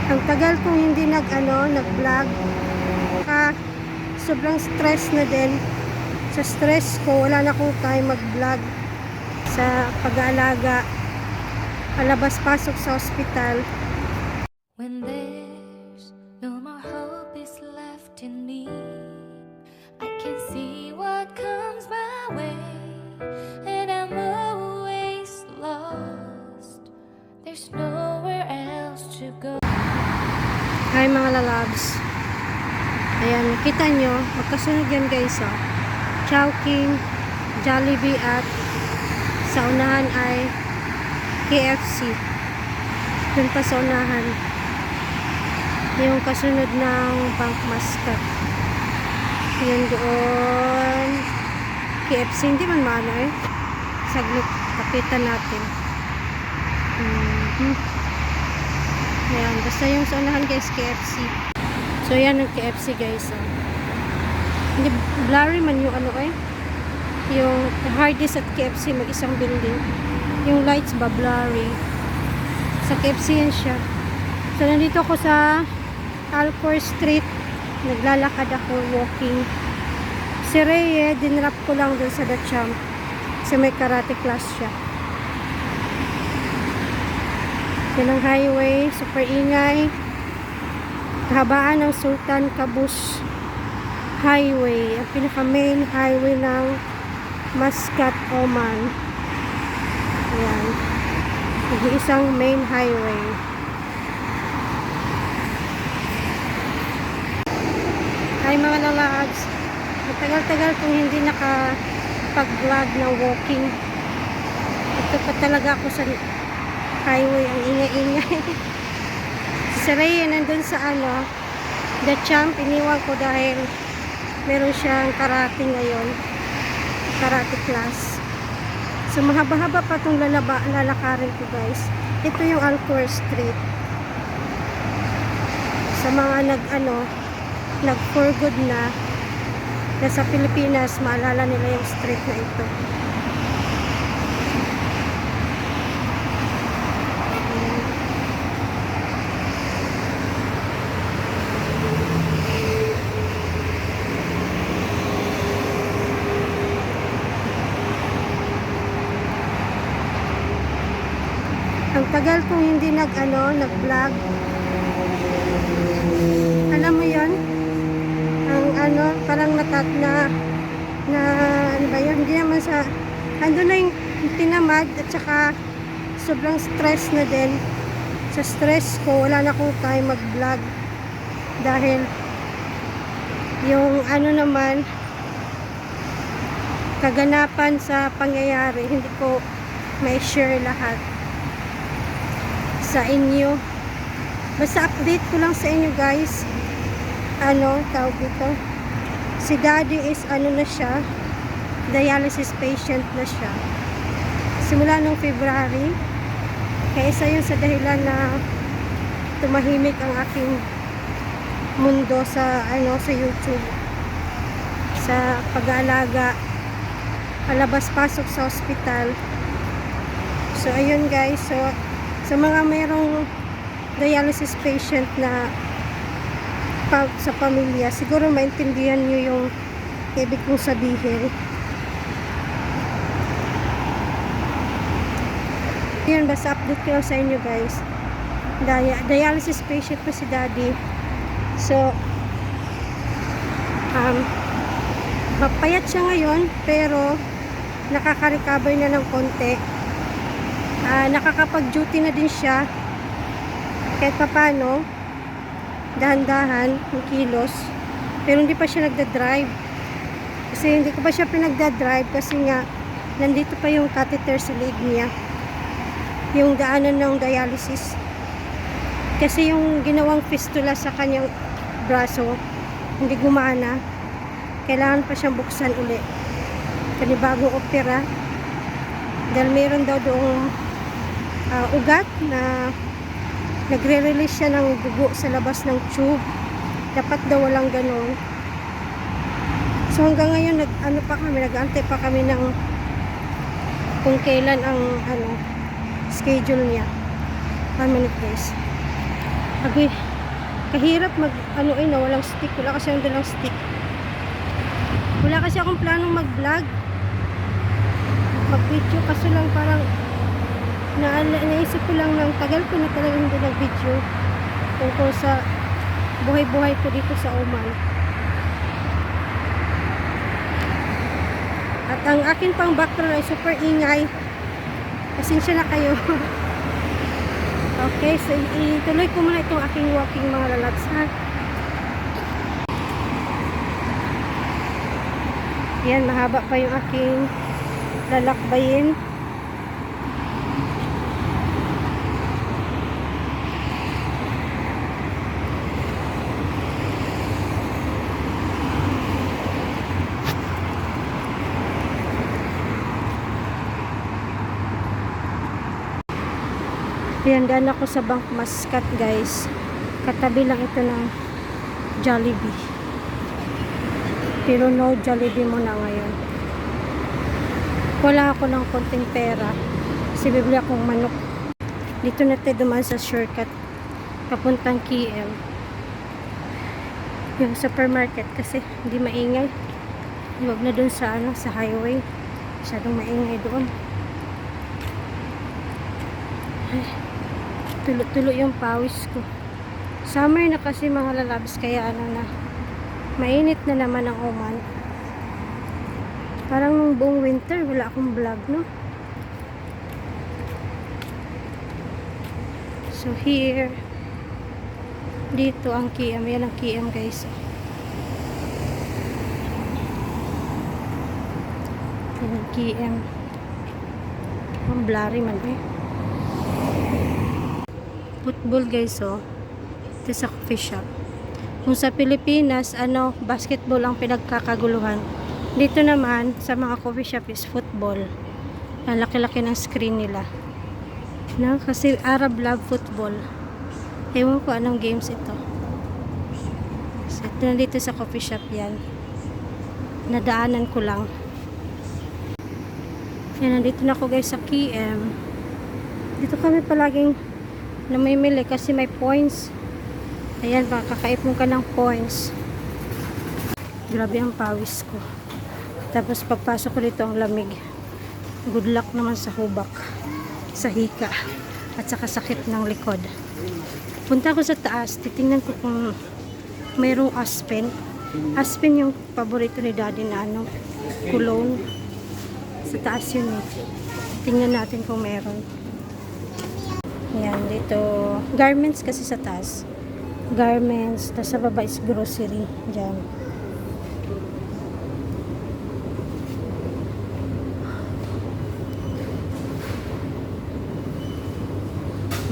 Ang tagal kong hindi nag-vlog. Sobrang stress na din. Sa stress ko, wala na akong time mag-vlog sa pag-aalaga. Palabas-pasok sa ospital. When there's no more hope is left in me, I can see what comes my way, and I'm always lost. There's nowhere else to go. Hi mga lalabs. Ayan, nakita nyo, magkasunod yan guys, oh. Chowking, Jollibee at sa unahan ay KFC. Dun pa sa unahan yung kasunod ng Bank Muscat. Yan doon KFC, hindi man maano eh. Saglit, kapitan natin. Ayan, basta yung sa unahan guys, KFC. So yan ang KFC guys, oh. Hindi blurry man yung yung Hardee's at KFC mag-isang building. Yung lights ba blurry. Sa KFC yan siya. So nandito ako sa Alcor Street. Naglalakad ako, walking. Si Reye, dinrap ko lang dun sa The Champ. Kasi may karate class siya. Yan ang highway, super ingay. Kahabaan ng Sultan Qaboos Highway. Ang pinaka main highway ng Muscat, Oman. Ayan. Nag-iisang main highway. Hi mga lalags. Matagal-tagal kung hindi nakapag-vlog ng walking. Ito pa talaga ako sa highway. Ang ingay-ingay. Si Reye nandun sa The Champ. Iniwan ko dahil meron siyang karate ngayon. Karate class. So mahaba-haba pa itong lalakarin ko guys. Ito yung Alcor Street. Sa mga nag for good na sa Pilipinas, maalala nila yung street na ito. Ang tagal kong hindi nag-vlog. Alam mo yon, ang parang ano ba yun, hindi naman sa ando na yung tinamad at saka sobrang stress na din. Sa stress ko, wala na akong time mag-vlog dahil yung naman kaganapan sa pangyayari, hindi ko may share lahat sa inyo. Basta update ko lang sa inyo guys. Tawag dito, si Daddy is na siya, dialysis patient na siya simula nung February. Kaya isa yun sa dahilan na tumahimik ang aking mundo sa sa YouTube, sa pag-aalaga, palabas-pasok sa ospital. So ayun guys, so sa mga mayroong dialysis patient na sa pamilya, siguro maintindihan nyo yung ibig kong sabihin. Yan, basta update ko lang sa inyo guys. Dialysis patient pa si Daddy. So mapayat siya ngayon, pero nakaka-recover na ng konti. Nakakapag-duty na din siya kahit papano, dahan-dahan yung kilos, pero hindi pa siya nagda-drive kasi hindi ko pa siya pinagda-drive kasi nga nandito pa yung catheter sa leg niya, yung daanan ng dialysis, kasi yung ginawang fistula sa kanyang braso hindi gumana, kailangan pa siyang buksan uli, panibagong opera dahil meron daw doong ugat na nagre-release siya ng dugo sa labas ng tube. Dapat daw walang ganon. So hanggang ngayon nag-aantay pa kami ng kung kailan ang schedule niya. 1 minute guys. Sabi, kahirap mag ano na walang stick. Wala kasi akong dalang stick. Wala kasi akong planong mag-vlog. Mag-video kasi lang parang naisip ko lang ng tagal ko na talaga hindi nag-video tungkol sa buhay-buhay ko dito sa Oman. At ang akin pang background ay super ingay. Pasensya na kayo. Okay, so ituloy ko muna itong aking walking mga lalabs, ha. Yan, mahaba pa yung aking lalakbayin. Yan, daan ako sa Bank Muscat, guys. Katabi lang ito ng Jollibee. Pero no Jollibee muna ngayon. Wala ako ng konting pera. Kasi bibili akong manok. Dito na tayo dumaan sa shortcut. Papuntang KM. Yung supermarket kasi hindi maingay. Huwag na dun sa, sa highway. Masyadong maingay doon. Ay. Tulo-tulo yung pawis ko. Summer na kasi mga lalabs, kaya na mainit na naman ang Oman. Parang nung buong winter wala akong vlog, no? So here, dito ang KM. Yan ang KM, guys. Yan ang KM. Ang blurry man eh. Football, guys, oh. Ito sa coffee shop. Kung sa Pilipinas, basketball ang pinagkakaguluhan. Dito naman, sa mga coffee shop is football. Ang laki-laki ng screen nila. No? Kasi Arab love football. Ewan ko anong games ito. So, ito na dito sa coffee shop yan. Nadaanan ko lang. Yan, nandito na ako, guys, sa KM. Dito kami palaging namimili kasi may points. Ayan, kakaipon ka ng points. Grabe ang pawis ko. Tapos pagpasok ko dito ang lamig. Good luck naman sa hubak, sa hika, at saka sakit ng likod. Punta ko sa taas, titingnan ko kung mayroong Aspen. Aspen yung paborito ni Daddy na cologne. Sa taas yun eh. Tingnan natin kung meron. Yan, dito. Garments kasi sa taas. Garments. Tapos sa baba is grocery. Diyan.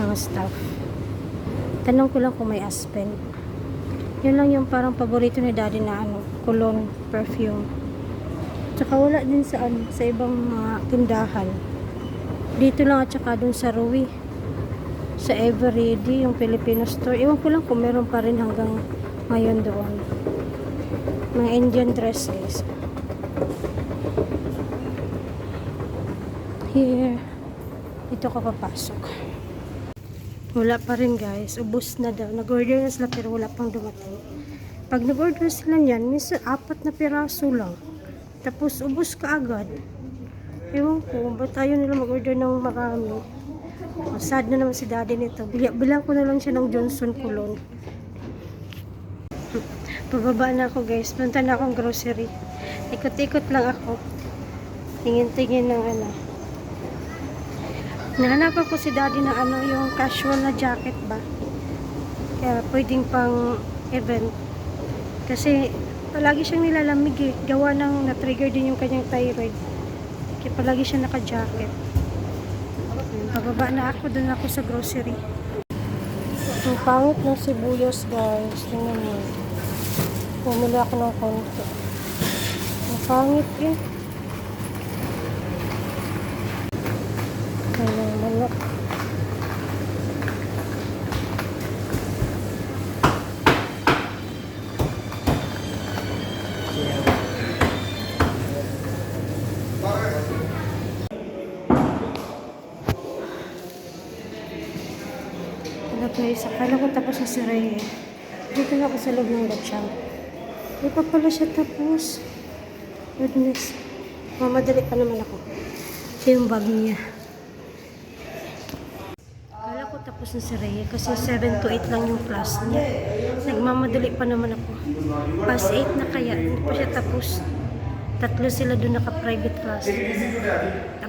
Mga stuff. Tanong ko lang kung may Aspen. Yun lang yung parang paborito ni Daddy na cologne, perfume. Tsaka wala din sa ibang mga tindahan. Dito lang at saka dun sa Rui. Sa Everready, yung Filipino store. Ewan ko lang kung meron pa rin hanggang ngayon doon. Mga Indian dresses. Here. Dito ka papasok. Wala pa rin, guys. Ubus na daw. Nag-order na sila pero wala pang dumating. Pag nag-order sila niyan, minsan 4 na piraso lang. Tapos ubus ka agad. Ewan ko, ba't tayo nila mag-order ng marami? Sad na naman si Daddy nito. Bilang ko na lang siya ng Johnson Cologne. Pababa na ako, guys. Punta na akong grocery. Ikot-ikot lang ako. Tingin-tingin ng Nahanapan ko si Daddy na yung casual na jacket ba. Kaya pwedeng pang event. Kasi palagi siyang nilalamig eh. Gawa ng na-trigger din yung kanyang thyroid. Kaya palagi siya naka-jacket. Pababa na ako, doon ako sa grocery. Ang pangit ng sibuyas, guys. Tingnan mo. Pumili ako ng konti. Ang pangit eh. Ayan, manok. Guys, Akala ko tapos na si Rhea. Dito na ako sa loob ng gatsang. Hindi pa pala siya tapos. Goodness. Mamadali pa naman ako. Ito yung bag niya. Akala ko tapos na si Rhea kasi 7 to 8 lang yung class niya. Nagmamadali pa naman ako. Past 8 na kaya. Hindi pa siya tapos. Tatlo sila doon naka-private class.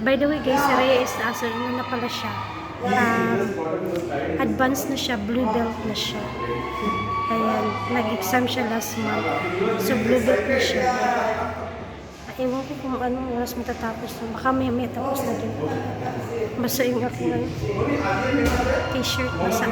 By the way guys, si Rhea is nasa na pala siya. Advanced na siya, blue belt na siya. Ayan, nag-exam siya last month. So blue belt na siya. Ewan ko kung anong oras matatapos. Baka may tapos na din. Basta yung aking t-shirt basa.